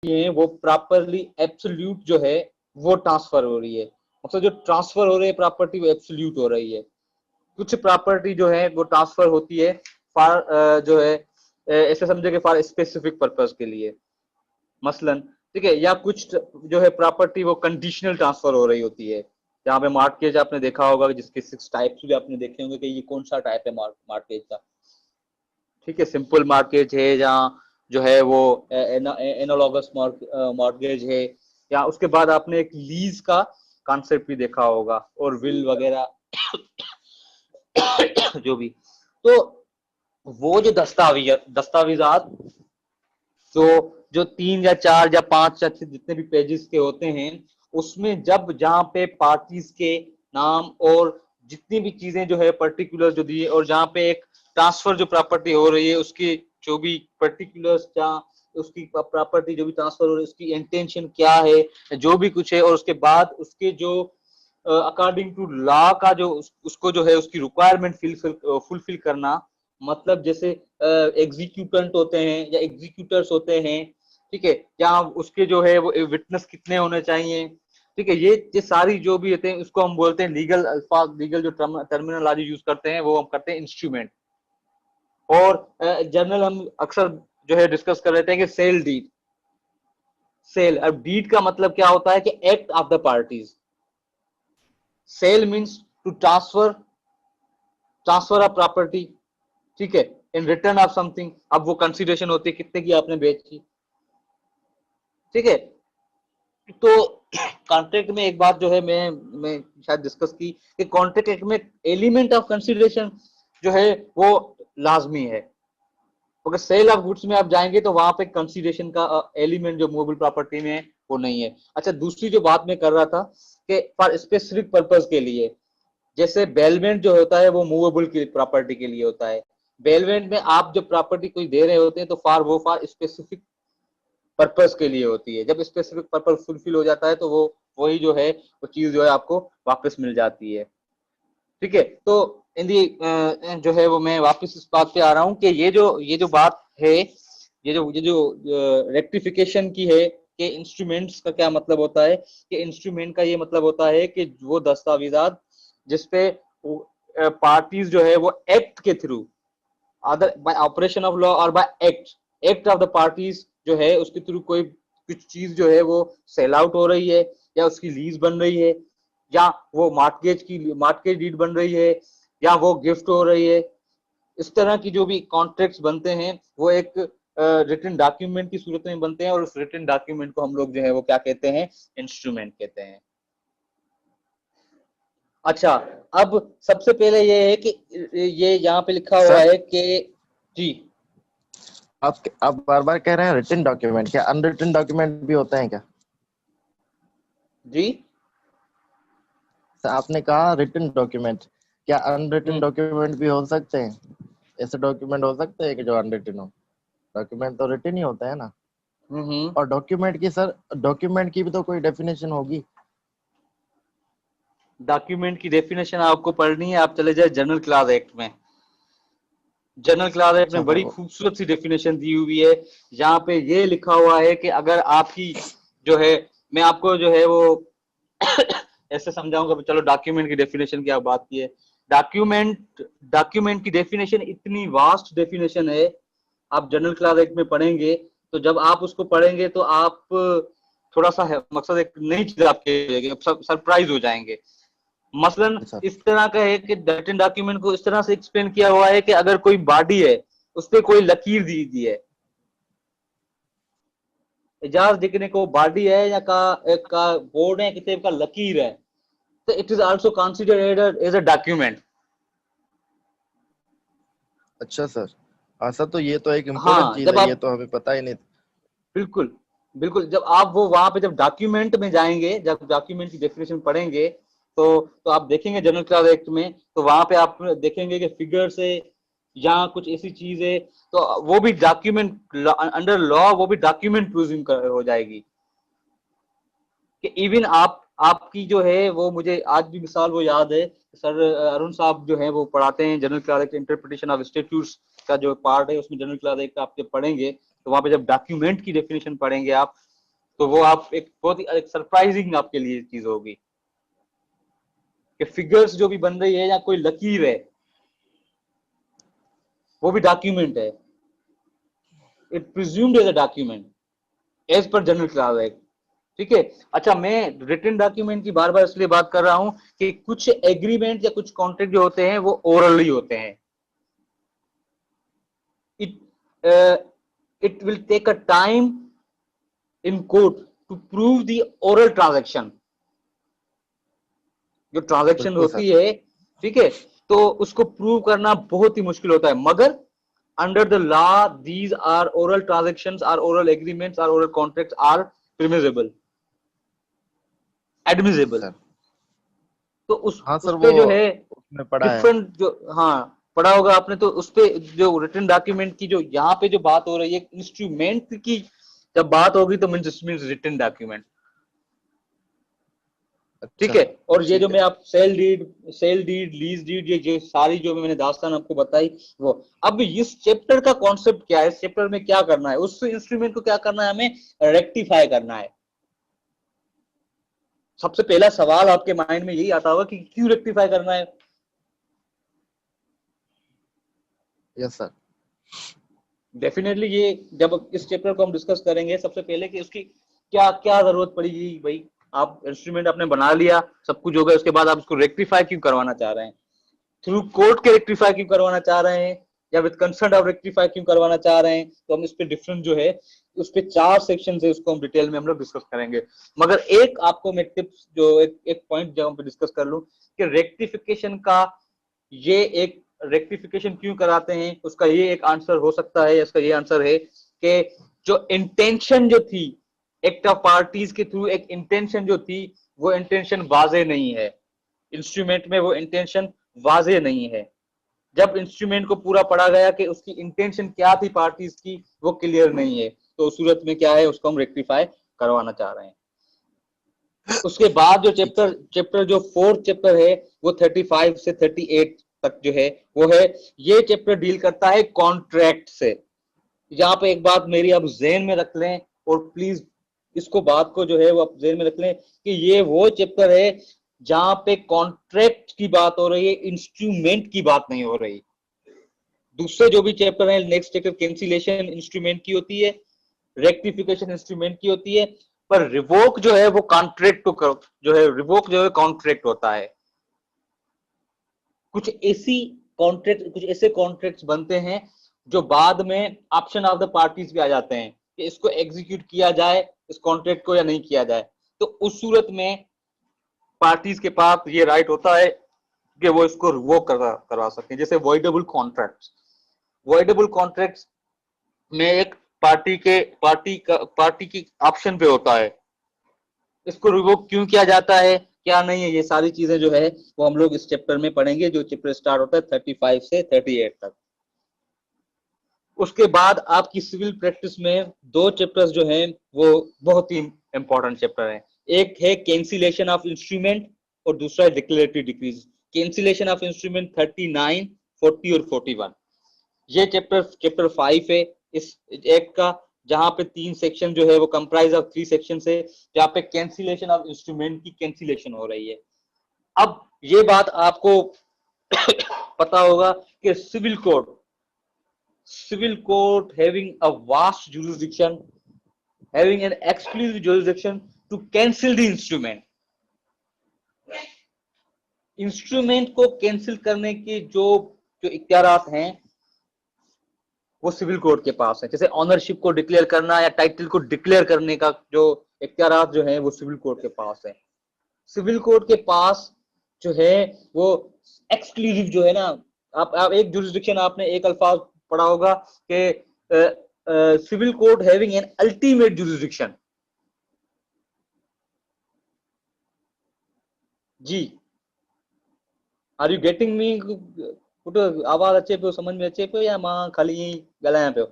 है वो properly absolute जो है वो ट्रांसफर हो रही है, मतलब जो ट्रांसफर हो रही है प्रॉपर्टी वो एब्सोल्यूट हो रही है। कुछ प्रॉपर्टी जो है वो ट्रांसफर होती है फॉर जो है ऐसे समझे कि फॉर स्पेसिफिक पर्पस के लिए, मसलन ठीक है, या कुछ जो है प्रॉपर्टी वो कंडीशनल ट्रांसफर हो रही होती है। जहाँ पे मार्टगेज आपने देखा होगा जिसके 6 टाइप्स भी आपने देखे होंगे कि ये कौन सा टाइप है मार्टगेज का। ठीक है, सिंपल मॉर्गेज है जहाँ जो है वो एनालॉगस मॉर्गेज है, या उसके बाद आपने एक लीज का कॉन्सेप्ट भी देखा होगा और विल वगैरह जो भी। तो वो जो दस्तावेजात जो जो 3 या 4 या 5 या जितने भी पेजेस के होते हैं, उसमें जब जहाँ पे पार्टीज के नाम और जितनी भी चीजें जो है पर्टिकुलर जो दी और जहाँ पे एक ट्रांसफर जो प्रॉपर्टी हो रही है उसकी जो भी पर्टिकुलर्स, जहाँ उसकी प्रॉपर्टी जो भी ट्रांसफर हो रही है उसकी इंटेंशन क्या है जो भी कुछ है, और उसके बाद उसके जो अकॉर्डिंग टू लॉ का जो उसको जो है उसकी रिक्वायरमेंट फुलफिल करना, मतलब जैसे एग्जीक्यूटेंट होते हैं या एग्जीक्यूटर्स होते हैं, ठीक है, जहाँ उसके जो है वो विटनेस कितने होने चाहिए, ठीक है, ये सारी जो भी होते हैं उसको हम बोलते हैं लीगल अल्फाज, लीगल जो टर्मिनोलॉजी यूज करते हैं वो हम करते हैं इंस्ट्रूमेंट। और जनरल हम अक्सर जो है डिस्कस कर रहे थे कि सेल डीड। सेल, अब डीड का मतलब क्या होता है कि act of the parties. Sale means to transfer of property, ठीक है, इन रिटर्न ऑफ समथिंग। अब वो कंसिडरेशन होती है कितने की आपने बेची, ठीक है। तो कॉन्ट्रैक्ट में एक बात जो है मैं शायद डिस्कस की कि कॉन्ट्रैक्ट एक्ट में एलिमेंट ऑफ कंसिडरेशन जो है वो लाजमी है। अगर सेल ऑफ गुड्स में आप जाएंगे तो वहां पे कंसिडरेशन का एलिमेंट जो मूवेबल प्रॉपर्टी में है वो नहीं है। अच्छा, दूसरी जो बात मैं कर रहा था कि फॉर स्पेसिफिक पर्पज के लिए, जैसे बेलमेंट जो होता है वो मूवेबल की प्रॉपर्टी के लिए होता है। बेलमेंट में आप जब प्रॉपर्टी कोई दे रहे होते हैं तो फॉर स्पेसिफिक पर्पस के लिए होती है। जब स्पेसिफिक पर्पस फुलफिल हो जाता है तो वो वही जो है वो चीज जो है आपको वापस मिल जाती है, ठीक है। तो इन दी जो है वो मैं वापस इस बात पे आ रहा हूँ कि ये जो बात है, ये जो रेक्टिफिकेशन की है कि इंस्ट्रूमेंट्स का क्या मतलब होता है, कि इंस्ट्रूमेंट का ये मतलब होता है कि वो दस्तावेजात जिसपे पार्टीज जो है वो एक्ट के थ्रू, other by operation of law और by act of the parties जो है उसके थ्रू कोई कुछ चीज जो है वो सेल आउट हो रही है, या उसकी लीज बन रही है, या वो मार्टगेज डीड बन रही है, या वो गिफ्ट हो रही है। इस तरह की जो भी कॉन्ट्रैक्ट्स बनते हैं वो एक रिटन डॉक्यूमेंट की सूरत में बनते हैं, और उस रिटन डॉक्यूमेंट को हम लोग जो है वो क्या कहते हैं, इंस्ट्रूमेंट कहते हैं। अच्छा, अब सबसे पहले ये है कि ये यहाँ पे लिखा हुआ सर है कि जी आप बार बार कह रहे हैं रिटन डॉक्यूमेंट, क्या अनरिटन डॉक्यूमेंट भी होता है क्या? जी सर आपने कहा रिटन डॉक्यूमेंट, क्या अनरिटन हम्म डॉक्यूमेंट भी हो सकते हैं? ऐसे डॉक्यूमेंट हो सकते हैं कि जो अनरिटन हो? डॉक्यूमेंट तो रिटन ही होता है ना। हम्म। और डॉक्यूमेंट की सर, डॉक्यूमेंट की भी तो कोई डेफिनेशन होगी। डॉक्यूमेंट की डेफिनेशन आपको पढ़नी है, आप चले जाए जनरल क्लास एक्ट में। जनरल क्लास एक्ट अच्छा में सर बड़ी खूबसूरत सी डेफिनेशन दी हुई है, जहाँ पे ये लिखा हुआ है कि अगर आपकी जो है, मैं आपको जो है वो ऐसे समझाऊंगा, चलो डॉक्यूमेंट की डेफिनेशन की आप बात की है। डॉक्यूमेंट की डेफिनेशन इतनी वास्ट डेफिनेशन है, आप जनरल क्लास एक्ट में पढ़ेंगे तो जब आप उसको पढ़ेंगे तो आप थोड़ा सा मकसद एक नई चीज आपके सरप्राइज हो जाएंगे। मसलन सर। इस तरह का है कि रिटन डॉक्यूमेंट को इस तरह से एक्सप्लेन किया हुआ है कि अगर कोई बॉडी है उस पर कोई लकीर दी दी है, एजाज दिखने को बॉडी है या का बोर्ड है किसी का लकीर है, तो it is also considered as a document. अच्छा सर, हाँ सर, तो ये तो एक इम्पोर्टेंट हाँ, चीज जब है, ये आप तो हमें पता ही नहीं। बिल्कुल बिल्कुल जब आप वो वहां पे जब डॉक्यूमेंट में जाएंगे, जब डॉक्यूमेंट की डेफिनेशन पढ़ेंगे तो आप देखेंगे जनरल क्लास एक्ट में, तो वहां पे आप देखेंगे कि फिगर से या कुछ ऐसी चीज है, तो वो भी डॉक्यूमेंट अंडर लॉ वो भी डॉक्यूमेंट प्रूविंग हो जाएगी। कि इवन आपकी जो है वो, मुझे आज भी मिसाल वो याद है, सर अरुण साहब जो है वो पढ़ाते हैं general clauses act interpretation of statutes का जो पार्ट है उसमें जनरल क्लास एक्ट आप जब पढ़ेंगे तो वहां पे जब डॉक्यूमेंट की डेफिनेशन पढ़ेंगे आप, तो वो आप एक बहुत ही एक सरप्राइजिंग आपके लिए चीज होगी कि फिगर्स जो भी बन रही है या कोई लकीर है वो भी डॉक्यूमेंट है, it presumed as a document as per general clauses act. ठीक है। अच्छा, मैं रिटन डॉक्यूमेंट की बार बार इसलिए बात कर रहा हूं कि कुछ एग्रीमेंट या कुछ कॉन्ट्रैक्ट जो होते हैं वो ओरली होते हैं। It will take a time in court to prove the oral transaction. जो ट्रांजैक्शन बिल्कुल सर। होती है, ठीक है, तो उसको प्रूव करना बहुत ही मुश्किल होता है, मगर under the law these are oral transactions are oral agreements are oral contracts are permissible, yes admissible. Sir. तो हाँ उस सर, वो पे जो है उसमें पढ़ा है। डिफरेंट जो, हाँ पढ़ा होगा आपने, तो उस पे जो रिटन डॉक्यूमेंट की जो यहाँ पे जो बात हो रही है इंस्ट्रूमेंट की, जब बात होगी तो मीन्स रिटन डॉक्यूमेंट। ठीक अच्छा है। सर। और ये जो ठीक है मैं सर। आप सेल डीड लीज डीड ये सारी जो मैंने दास्तान आपको बताई वो, अब इस चैप्टर का कॉन्सेप्ट क्या है, इस चैप्टर में क्या करना है, उस इंस्ट्रूमेंट को क्या करना है, हमें रेक्टिफाई करना है। सबसे पहला सवाल आपके माइंड में यही आता होगा कि क्यों रेक्टिफाई करना है। Yes sir. डेफिनेटली ये जब इस चैप्टर को हम डिस्कस करेंगे, सबसे पहले कि उसकी क्या क्या जरूरत पड़ेगी भाई। आप इंस्ट्रूमेंट आपने बना लिया, सब कुछ हो गया, उसके बाद आप उसको रेक्टिफाई क्यों करवाना चाह रहे हैं, थ्रू कोर्ट के रेक्टिफाई क्यों करवाना चाह रहे हैं, या विद कंसर्ट ऑफ रेक्टिफाई क्यों करवाना चाह रहे हैं। तो हम इस पे डिफरेंट जो है, उस पे 4 सेक्शन है, उसको हम डिटेल में हम लोग डिस्कस करेंगे। मगर एक आपको मैं टिप्स जो एक पॉइंट जब हम डिस्कस कर लूं कि रेक्टिफिकेशन का ये एक रेक्टिफिकेशन क्यों कराते हैं, उसका ये एक आंसर हो सकता है, इसका ये आंसर है कि जो इंटेंशन जो थी एक्ट ऑफ पार्टीज के थ्रू, एक इंटेंशन जो थी वो इंटेंशन वाजे नहीं है, इंस्ट्रूमेंट में वो इंटेंशन वाजे नहीं है। जब इंस्ट्रूमेंट को पूरा पढ़ा गया कि उसकी इंटेंशन क्या थी पार्टीज की, वो क्लियर नहीं है, तो उस सूरत में क्या है, उसको हम रेक्टिफाई करवाना चाह रहे हैं। उसके बाद जो ठीक चैप्टर सर। चैप्टर जो फोर्थ चैप्टर है वो 35 से 38 तक जो है वो है, ये चैप्टर डील करता है कॉन्ट्रैक्ट से। यहाँ पे एक बात मेरी आप जेन में रख लें, और प्लीज इसको बात को जो है वो आप जेन में रख लें कि ये वो चैप्टर है जहां पे कॉन्ट्रैक्ट की बात हो रही है, इंस्ट्रूमेंट की बात नहीं हो रही। दूसरे जो भी चैप्टर है, नेक्स्ट चैप्टर कैंसिलेशन इंस्ट्रूमेंट की होती है, रेक्टिफिकेशन इंस्ट्रूमेंट की होती है, पर रिवोक जो है वो कॉन्ट्रैक्ट को जो है रिवोक जो है कॉन्ट्रैक्ट होता है। कुछ ऐसी कॉन्ट्रैक्ट, कुछ ऐसे कॉन्ट्रैक्ट्स बनते हैं जो बाद में ऑप्शन ऑफ द पार्टीज भी आ जाते हैं कि इसको एग्जीक्यूट किया जाए इस कॉन्ट्रैक्ट को या नहीं किया जाए। तो उस सूरत में पार्टीज के पास ये राइट होता है कि वो इसको रिवोक करवा सकते हैं। जैसे वॉइडेबल कॉन्ट्रैक्ट्स, वॉइडेबल कॉन्ट्रैक्ट्स में एक पार्टी की ऑप्शन पे होता है, इसको रिवोक क्यों किया जाता है क्या नहीं है, ये सारी चीजें जो है वो हम लोग इस चैप्टर में पढ़ेंगे, जो चैप्टर स्टार्ट होता है 35 से 38 तक। उसके बाद आपकी सिविल प्रैक्टिस में 2 चैप्टर्स जो हैं वो बहुत ही इंपॉर्टेंट चैप्टर हैं। एक है कैंसिलेशन ऑफ इंस्ट्रूमेंट और दूसरा है declaratory decrease. Cancellation of instrument 39, 40 और 41, ये चैप्टर 5 है इस एक्ट का, जहां पे 3 सेक्शन जो है वो कंप्राइज ऑफ 3 सेक्शन है, जहां पे कैंसिलेशन ऑफ इंस्ट्रूमेंट की कैंसिलेशन हो रही है। अब ये बात आपको पता होगा कि civil court having a vast jurisdiction, having an exclusive jurisdiction to cancel the instrument। Instrument को कैंसिल करने के जो जो इख्तियारात हैं वो सिविल कोर्ट के पास है। जैसे ऑनरशिप को डिक्लेयर करना या टाइटल को डिक्लेयर करने का जो इख्तियारात जो है वो सिविल कोर्ट के पास है। सिविल कोर्ट के पास जो है वो एक्सक्लूसिव जो है ना, आप एक जुरिस्डिक्शन आपने एक अल्फाज पढ़ा होगा कि civil court having an ultimate jurisdiction. जी, आर यू गेटिंग मी? कुछ आवाज अचे पियो, समझ में अचे पियो, या मां खाली ईअं ई ॻाल्हायां पियो?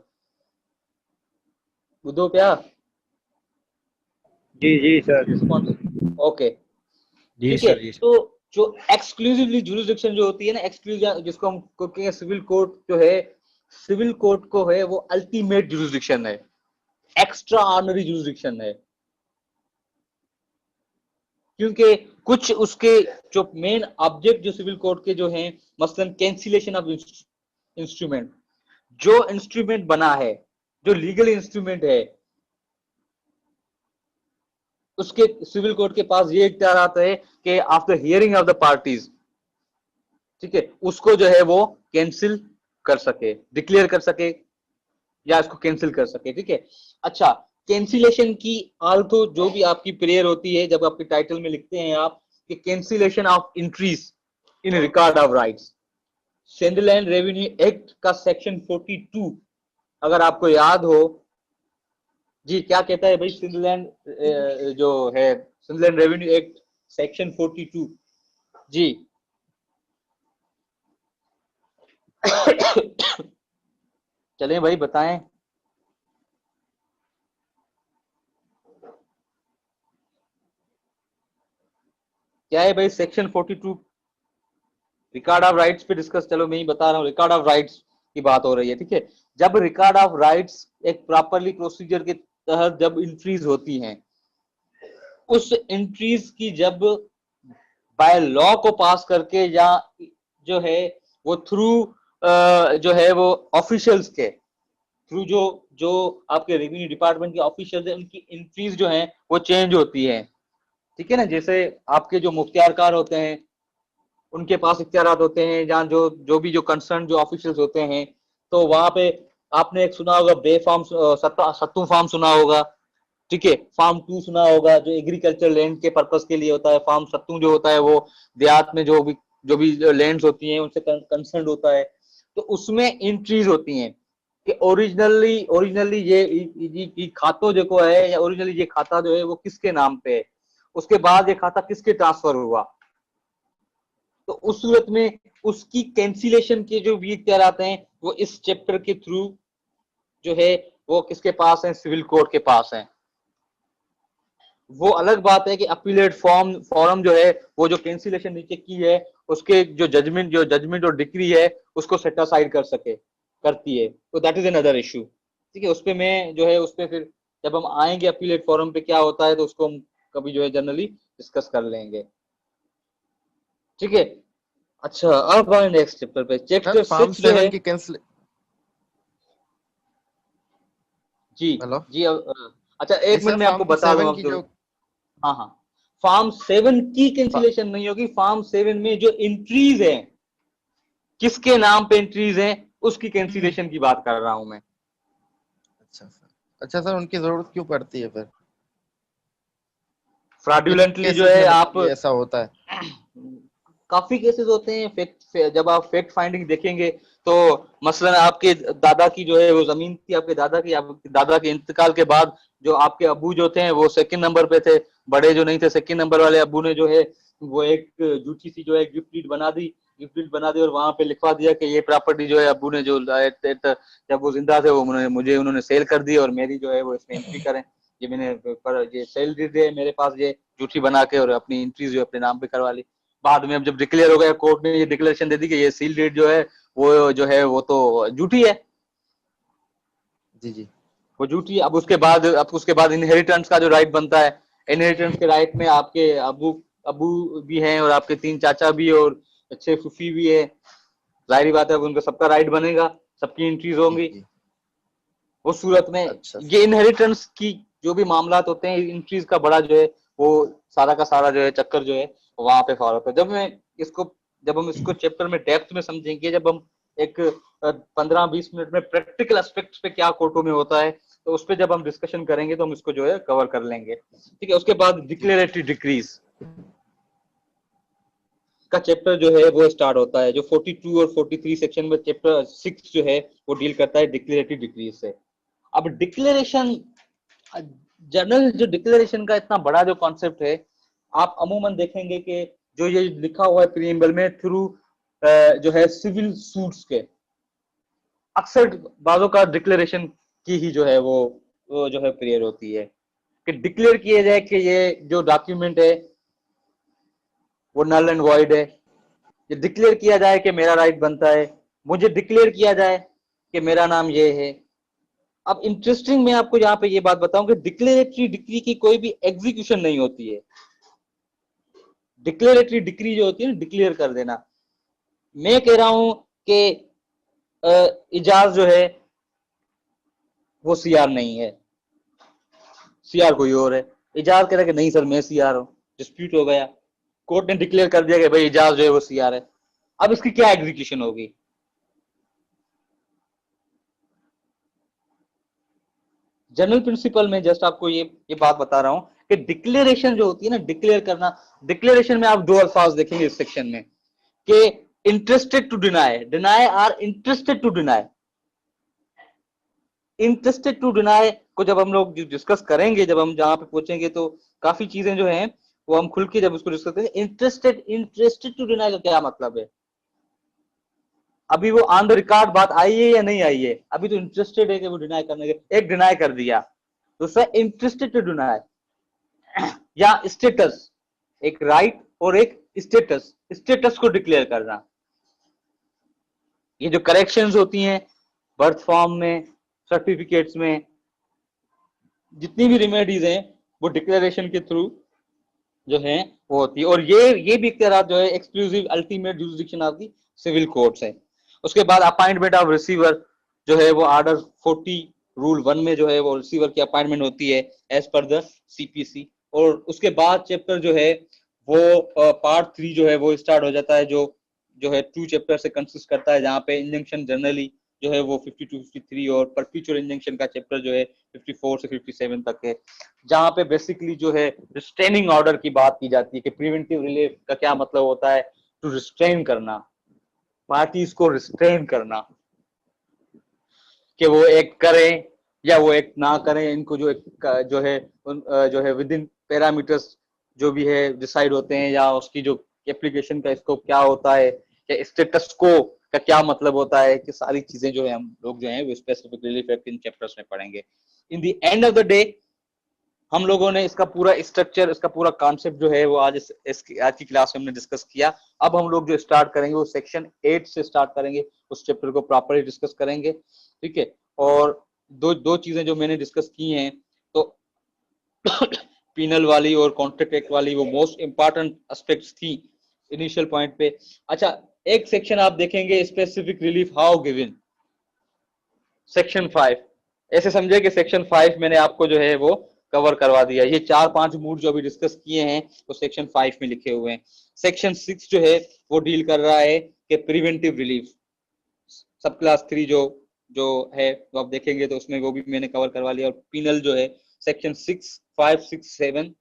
ॿुधो पिया? जी जी सर। Response okay. जी ठीक है। सर। जी सर। तो जो एक्सक्लूसिवली जुरिस्डिक्शन जो होती है ना, एक्सक्लूसिव जिसको हम कहते हैं सिविल कोर्ट जो है, सिविल कोर्ट को है वो अल्टीमेट जुरिस्डिक्शन है, एक्स्ट्रा ऑर्डिनरी जुरिस्डिक्शन है। क्योंकि कुछ उसके जो मेन ऑब्जेक्ट जो सिविल कोड के जो हैं, मसलन कैंसिलेशन ऑफ इंस्ट्रूमेंट, जो इंस्ट्रूमेंट बना है, जो लीगल इंस्ट्रूमेंट है, उसके सिविल कोड के पास ये इख्तियार आता है कि after hearing of the parties, ठीक है, उसको जो है वो कैंसिल कर सके, डिक्लेयर कर सके या इसको कैंसिल कर सके, ठीक है। अच्छा, कैंसिलेशन की आल्थो जो भी आपकी प्रेयर होती है, जब आपके टाइटल में लिखते हैं आप कि cancellation of entries in record of rights, Sindh land revenue act का सेक्शन 42 अगर आपको याद हो, जी क्या कहता है भाई सिंधलैंड जो है सिंधलैंड रेवेन्यू एक्ट सेक्शन 42, जी चलें भाई बताएं। क्या है भाई सेक्शन 42? रिकॉर्ड ऑफ राइट्स पे डिस्कस, चलो मैं ही बता रहा हूँ, रिकॉर्ड ऑफ राइट्स की बात हो रही है, ठीक है। जब रिकॉर्ड ऑफ राइट्स एक प्रॉपरली प्रोसीजर के तहत जब इंट्रीज होती हैं, उस इंट्रीज की जब बाय लॉ को पास करके या जो है वो थ्रू जो है वो ऑफिशियल्स के थ्रू, जो जो आपके रेवेन्यू डिपार्टमेंट के ऑफिशियल्स हैं, उनकी इंट्रीज जो हैं वो चेंज होती है, ठीक है ना। जैसे आपके जो मुख्तियारकार होते हैं उनके पास इख्तियारात होते हैं, जहाँ जो भी जो कंसर्न जो ऑफिशियल्स होते हैं, तो वहां पे आपने एक सुना होगा बे फार्म, सत्तू फार्म सुना होगा, ठीक है। फार्म 2 सुना होगा जो एग्रीकल्चर लैंड के पर्पस के लिए होता है। फार्म सत्तू जो होता है वो देहात में जो भी लैंड्स होती हैं उनसे कंसर्न होता है। तो उसमें एंट्रीज होती हैं कि ओरिजिनली ये खातो जो है, या ओरिजिनली ये खाता जो है वो किसके नाम पे है, उसके बाद ये खाता किसके ट्रांसफर हुआ। तो उस सूरत में उसकी कैंसिलेशन के जो भी इख्तियार आते हैं वो इस चैप्टर के थ्रू जो है वो किसके पास है, सिविल कोर्ट के पास है। वो अलग बात है कि अपीलेट फॉरम जो है वो जो कैंसिलेशन नीचे की है उसके जो जजमेंट और डिक्री है उसको सेट असाइड करती है, तो दैट इज अनदर इशू, ठीक है। उस पे मैं जो है उस पे फिर जब हम आएंगे अपीलेट फॉरम पे क्या होता है तो उसको हम कभी जो है जनरली डिस्कस कर लेंगे, ठीक है। अच्छा, अब आए नेक्स्ट चैप्टर पे, सर चैप्टर फॉर्म 6 जो है। 7 की कैंसिल। जी हेलो जी अच्छा जी एक मिनट सर, में आपको फॉर्म बता दूं 7 अब की जो, जो हाँ हाँ, फार्म 7 की फा- कैंसिलेशन नहीं होगी। फार्म 7 में जो एंट्रीज है, किसके नाम पे एंट्रीज है, उसकी कैंसिलेशन की बात कर रहा हूं मैं। अच्छा सर, उनकी जरूरत क्यों पड़ती है फिर? किन फ्रॉडुलेंटली जो केसेस है में आप, मतलब ये ऐसा होता है? काफी केसेस होते हैं जब आप फैक्ट फाइंडिंग देखेंगे तो मसलन आपके दादा की जो है वो जमीन थी, आपके दादा के इंतकाल के बाद जो आपके अबू जो थे वो सेकंड नंबर पे थे, बड़े जो नहीं थे, सेकंड नंबर वाले अबू ने जो है वो एक झूठी सी जो है गिफ्ट डीड बना दी और वहां पे लिखवा दिया कि ये प्रॉपर्टी जो है अबू ने जो जब वो जिंदा थे वो उन्होंने सेल कर दी और मेरी जो है वो इसमें एंट्री करें। ये मैंने ये सेल डीड है मेरे पास, ये झूठी बना के और अपनी एंट्री जो अपने नाम पे करवा ली। बाद में अब जब डिक्लेयर हो गया, कोर्ट ने ये डिक्लेरेशन दे दी कि ये सील डेट जो है वो जो है वो तो झूठी है, जी जी। वो झूठी है। अब उसके बाद इनहेरिटेंस का जो राइट बनता है, इनहेरिटेंस के राइट में आपके अबू अबू भी हैं और आपके 3 चाचा भी और 6 फूफी भी है। जाहिर बात है उनका सबका राइट बनेगा, सबकी एंट्रीज जी होंगी। जी। उस सूरत में अच्छा ये सर। इनहेरिटेंस की जो भी मामलात होते हैं, इंट्रीज का बड़ा जो है वो सारा का सारा जो है चक्कर जो है वहां पे फॉलो होता है। जब हम इसको चैप्टर में डेप्थ में समझेंगे, जब हम एक 15-20 मिनट में प्रैक्टिकल एस्पेक्ट्स पे क्या कोर्टों में होता है तो उस पर जब हम डिस्कशन करेंगे तो हम इसको जो है कवर कर लेंगे, ठीक है। उसके बाद जी जी। डिक्लेरेटरी डिक्रीज का चैप्टर जो है वो स्टार्ट होता है, जो 42 और 43 सेक्शन में चैप्टर 6 जो है वो डील करता है डिक्लेरेटरी डिक्रीज से। अब डिक्लेरेशन, जनरल जो डिक्लेरेशन का इतना बड़ा जो कॉन्सेप्ट है, आप अमूमन देखेंगे कि जो ये लिखा हुआ है प्रीएम्बल में, थ्रू जो है सिविल सूट्स के, अक्सर बाजों का डिक्लेरेशन की ही जो है वो जो है प्रेयर होती है कि डिक्लेयर किया जाए कि ये जो डॉक्यूमेंट है वो नल एंड वॉइड है। ये डिक्लेयर किया जाए कि मेरा राइट बनता है, मुझे डिक्लेयर किया जाए कि मेरा नाम ये है। अब इंटरेस्टिंग मैं आपको यहाँ पे ये बात बताऊं कि डिक्लेरेटरी डिक्री की कोई भी एग्जीक्यूशन नहीं होती है, डिक्लेरेटरी डिक्री जो होती है ना, डिक्लेयर कर देना। मैं कह रहा हूं कि इजाज जो है वो सीआर नहीं है, सीआर कोई और है। इजाज कह रहा है कि नहीं सर मैं सीआर हूं, डिस्प्यूट हो गया, कोर्ट ने डिक्लेयर कर दिया कि भाई इजाज जो है वो सीआर है। अब इसकी क्या एग्जीक्यूशन होगी? जनरल प्रिंसिपल में जस्ट आपको ये बात बता रहा हूं कि डिक्लेरेशन जो होती है ना, डिक्लेयर करना, डिक्लेरेशन में आप दो अल्फाज देखेंगे इस सेक्शन में कि interested to deny, deny or interested to deny. Interested to deny को जब हम लोग डिस्कस करेंगे, जब हम जहां पे पहुंचेंगे तो काफी चीजें जो हैं वो हम खुल के जब उसको डिस्कस करेंगे। इंटरेस्टेड, इंटरेस्टेड टू डिनाई का क्या मतलब है? अभी वो ऑन द रिकॉर्ड बात आई है या नहीं आई है? अभी तो इंटरेस्टेड है कि वो डिनाई करने के, एक डिनाई कर दिया, दूसरा इंटरेस्टेड टू डिनाई। या स्टेटस, एक राइट और एक स्टेटस, स्टेटस को डिक्लेयर करना। ये जो करेक्शंस होती हैं बर्थ फॉर्म में, सर्टिफिकेट्स में, जितनी भी रेमेडीज हैं वो डिक्लेरेशन के थ्रू जो है वो होती है। और ये भी इख्तियार जो है exclusive ultimate jurisdiction of the civil courts है। उसके बाद अपॉइंटमेंट ऑफ रिसीवर जो है वो ऑर्डर 40 रूल 1 में जो है वो रिसीवर की अपॉइंटमेंट होती है एज पर द सीपीसी। और उसके बाद चैप्टर जो है वो पार्ट 3 जो है वो स्टार्ट हो जाता है, जो है 2 चैप्टर से कंसिस्ट करता है, जहाँ पे इंजंक्शन जनरली जो है वो 52 53 और परपेचुअल इंजंक्शन का चैप्टर जो है 54 से 57 तक है, जहां पे बेसिकली जो है रिस्ट्रेनिंग ऑर्डर की बात की जाती है कि प्रिवेंटिव रिलीफ का क्या मतलब होता है, टू रिस्ट्रेन करना, पार्टीज को रिस्ट्रेन करना, कि वो एक करें या वो एक ना करें। इनको जो एक जो है जो है विद इन पैरामीटर्स जो भी है डिसाइड होते हैं, या उसकी जो एप्लीकेशन का स्कोप क्या होता है, या स्टेटस को का क्या मतलब होता है, कि सारी चीजें जो है हम लोग जो है वो specific relief act in chapters में पढ़ेंगे। In the end of the day हम लोगों ने इसका पूरा स्ट्रक्चर, इसका पूरा कॉन्सेप्ट जो है वो आज आज की क्लास में हमने डिस्कस किया। अब हम लोग जो स्टार्ट करेंगे वो सेक्शन 8 से स्टार्ट करेंगे, उस चैप्टर को प्रॉपरली डिस्कस करेंगे, ठीक है। और दो दो चीजें जो मैंने डिस्कस की हैं, तो पीनल वाली और कॉन्ट्रैक्ट एक्ट वाली वो मोस्ट इंपॉर्टेंट एस्पेक्ट्स थी इनिशियल पॉइंट पे। अच्छा, एक सेक्शन आप देखेंगे specific relief how given, section 5। ऐसे समझे कि सेक्शन 5 मैंने आपको जो है वो कवर करवा दिया। ये 4-5 मूड जो अभी डिस्कस किए हैं वो सेक्शन 5 में लिखे हुए हैं। सेक्शन 6 जो है वो डील कर रहा है कि प्रिवेंटिव रिलीफ। सब क्लास 3 जो है वो आप देखेंगे तो उसमें वो भी मैंने कवर करवा लिया। और पीनल जो है सेक्शन 6, 5, 6, 7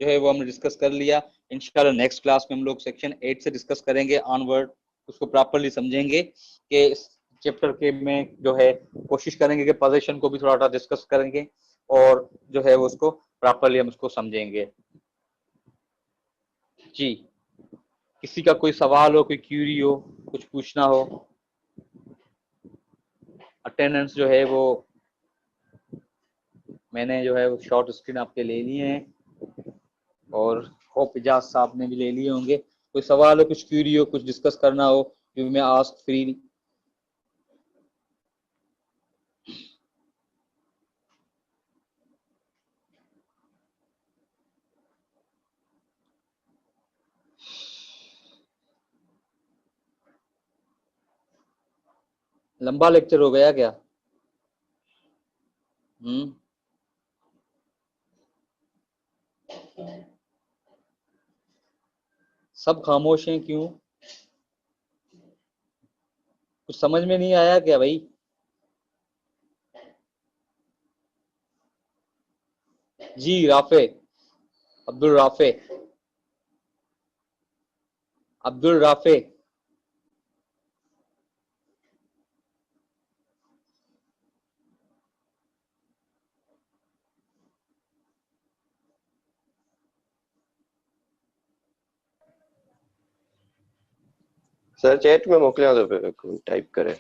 जो है वो हमने डिस्कस कर लिया। इंशाल्लाह नेक्स्ट क्लास में हम लोग सेक्शन 8 से डिस्कस करेंगे ऑनवर्ड, उसको प्रॉपरली समझेंगे कि इस चैप्टर के में जो है कोशिश करेंगे कि पोजीशन को भी थोड़ा डिस्कस करेंगे, और जो है वो उसको प्रॉपरली हम उसको समझेंगे। जी, किसी का कोई सवाल हो, कोई क्यूरी हो, कुछ पूछना हो? अटेंडेंस जो है वो मैंने जो है वो शॉर्ट स्क्रीन आपके ले लिए हैं, और होप इजाज साहब ने भी ले लिए होंगे। कोई सवाल हो, कुछ क्यूरी हो, कुछ डिस्कस करना हो, यू मे आस्क फ्रीली। लंबा लेक्चर हो गया क्या? सब खामोश हैं क्यों? कुछ समझ में नहीं आया क्या भाई? जी राफे, अब्दुल राफे, अब्दुल राफे। सर चैट में मोकलिया तो टाइप करे।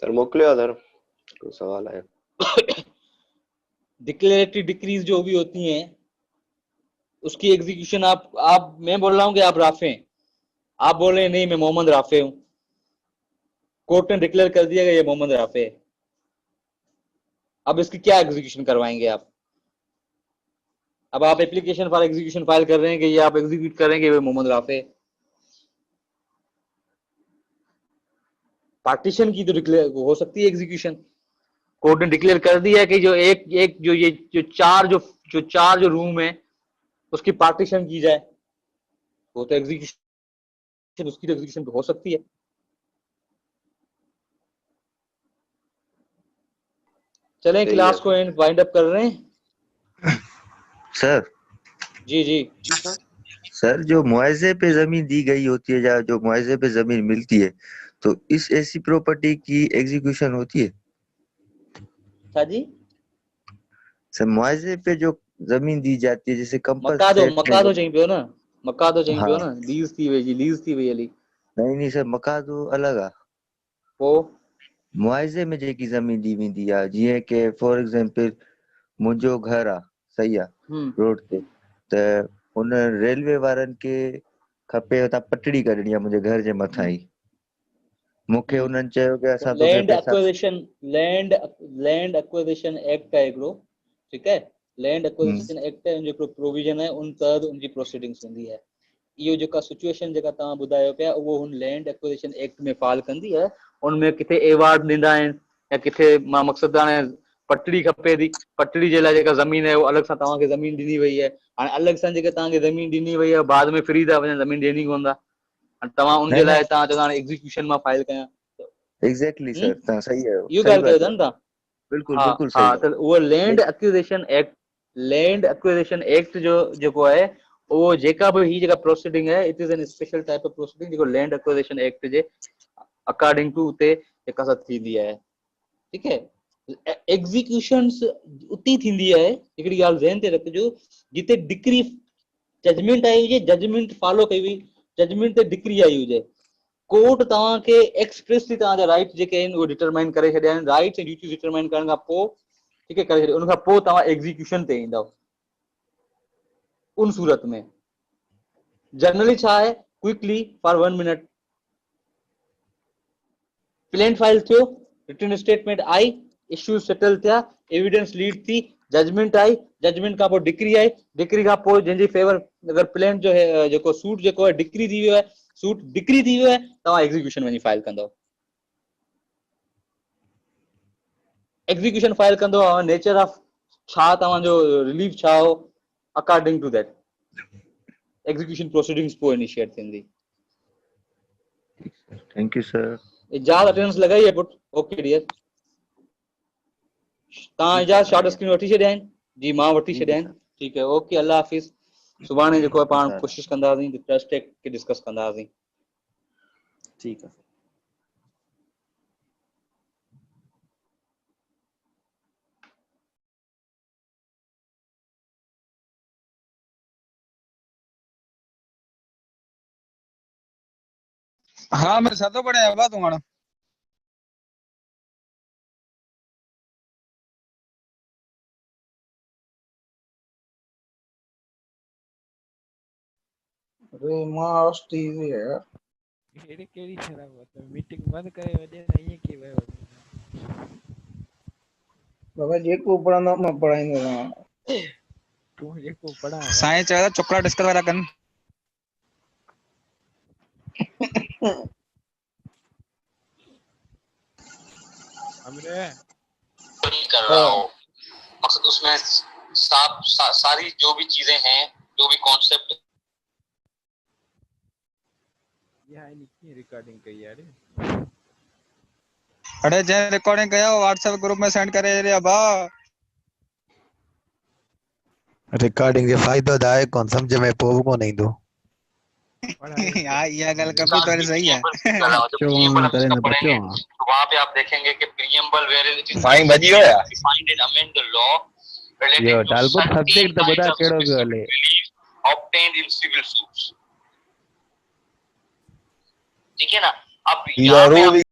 सर मोकलियो सर कोई सवाल है? डिक्लेरेटरी डिक्रीज जो भी होती हैं उसकी एग्जीक्यूशन आप मैं बोल रहा हूं कि आप राफे हैं, आप बोल रहे हैं नहीं मैं मोहम्मद राफे हूं, कोर्ट ने डिक्लेयर कर दिया कि ये मोहम्मद राफे है, अब इसकी क्या एग्जीक्यूशन करवाएंगे आप? अब आप एप्लीकेशन फॉर एग्जीक्यूशन फाइल कर रहे हैं कि ये आप एग्जीक्यूट कर रहे हैं कि ये मोहम्मद राफे है। पार्टीशन की तो डिक्लेयर हो सकती है एग्जीक्यूशन, कोर्ट ने डिक्लेयर कर दिया कि जो एक एक जो ये जो चार जो रूम है उसकी पार्टीशन की जाए, वो तो एग्जीक्यूशन, उसकी तो एग्जीक्यूशन तो हो सकती है। चलें सही क्लास है। को एंड वाइंड अप कर रहे हैं। सर जी जी सर जो मुआवजे पे जमीन दी गई होती है या जो मुआवजे पे जमीन मिलती है तो इस ऐसी प्रॉपर्टी की एग्जीक्यूशन होती है? अच्छा जी, सर मुआवजे पे जो जमीन दी जाती है जैसे मका कंपनसेट दो चाहिए पियो ना, मका दो चाहिए हाँ पियो ना, लीज थी वही जी, लीज थी वही अली नहीं नहीं सर मका तो अलग आ वो मुआवजे में जेकी जमीन दी वेंदी आहे जीअं की फॉर एग्जांपल मुंहिंजो घर आ सही आ रोड ते त उन रेलवे वारनि खे खपे हुतां पटड़ी कढणी आहे मुंहिंजे घर जे मथां ई मूंखे उन्हनि चयो कि असां तोखे लैंड पैसा एक्विजिशन लैंड एक्विजिशन एक्ट है हिकिड़ो, ठीक है, लैंड एक्विजिशन एक्ट है जो प्रोविजन है उन तहत उनकी प्रोसीडिंग्स हूंदी है। इहो जेका सिचुएशन जेका तव्हां ॿुधायो पिया उहो हुन लैंड एक्विजिशन एक्ट में फाल कंदी है, उनमें किथे एवार्ड ॾींदा आहिनि या किथे मां मक़सद हाणे पटड़ी खपे थी, पटड़ी जे लाइ जेका ज़मीन आहे उहो अलॻि सां तव्हांखे ज़मीन ॾिनी वई आहे, हाणे अलॻि सां जेके तव्हांखे ज़मीन ॾिनी वई आहे बाद में फ्री था वञनि, ज़मीन ॾियणी कोन्ह था, तव्हां उनजे न न लाइ तव्हां चवंदा हाणे एग्जीक्यूशन मां फाइल कयां, एग्जैक्टली सर तव्हां सही आहियो इहो सही ॻाल्हि कयो बात था आहे न तव्हां? बिल्कुलु हा बिल्कुलु हा, सही त उहो आहे लैंड एक्विजिशन एक्ट जो जेको आहे उहो जेका बि ही जेका प्रोसीडिंग है it is an special type of proceeding जेको लैंड एक्विजिशन एक्ट जे अकॉर्डिंग टू उते जेका सा थींदी आहे, ठीक है। एग्जीक्यूशंस उती थींदी आहे, हिकिड़ी ॻाल्हि ज़हन ते रखिजो, जिते डिक्री जजमेंट आई हुजे, जजमेंट फॉलो कई हुई, जजमेंट ते डिक्री आई हुजे, कोर्ट तव्हांखे एक्सप्रेसली तव्हांजा राइट जेके आहिनि उहे डिटरमाइन करे छॾिया आहिनि, राइट्स ऐं ड्यूटीज़ डिटरमाइन करण खां पोइ ठीक है करे छॾियो, उन खां पोइ तव्हां एग्जीक्यूशन ते ईंदव। उन सूरत में जनरली छा आहे, quickly for 1 minute plaint file थियो, रिटन स्टेटमेंट आई, इश्यूज सेटल थिया, एविडेंस लीड थी, जजमेंट आई, जजमेंट खां पोइ डिक्री आई, डिक्री खां पोइ जंहिंजी फेवर अगरि प्लेन जो है जेको सूट जेको आहे डिक्री थी वियो आहे, सूट डिक्री थी वियो आहे, तव्हां एग्जीक्यूशन वञी फाइल कंदव। एग्जीक्यूशन फाइल कंदो, नेचर ऑफ छा तव्हांजो रिलीफ छा हो, according to that execution proceedings पोइ इनिशिएट थींदी। Thank you sir Ijaz attendance लॻाई है पुट, ओके डियर, तव्हां इजाज़ शॉर्ट स्क्रीन वठी छॾिया आहिनि जी, मां वठी छॾिया आहिनि, ठीक है, ओके, अल्लाह हाफ़िज़। सुभाणे जेको आहे पाण कोशिशि कंदासीं ट्रस्ट एक्ट खे डिस्कस कंदासीं। ठीक है। हाँ मेरे साथ तो बड़े आवा तुम्हारा अरे मास टीवी है एड़े केड़ी खराब होता मीटिंग बंद करे वजह नहीं की वे बाबा जे को पढ़ाना मैं पढ़ाएंगे ना तू ये को पढ़ा साइंस चाहे चोकरा डिस्कस वगैरह करन हमरे कर रहा हो, मकसद उसमें सारी जो भी चीजें हैं, जो भी कॉन्सेप्ट यहाँ लिखी रिकॉर्डिंग कही यार अरे जे रिकॉर्डिंग कयो व्हाट्सएप ग्रुप में सेंड करे रे अबा रिकॉर्डिंग के फायदो दाए कौन समझ में पोव को नहीं दो हां ये गल कभी तो सही है क्यों करे ना बच्चों तो वहां पे आप देखेंगे कि preamble where it is fine बजी हो यार defined and amend the law यो relating to डालबो certain सब्जेक्ट तो बता kinds of केड़ो specific गले relief obtained in civil suits, ठीक है ना। अब यहाँ पे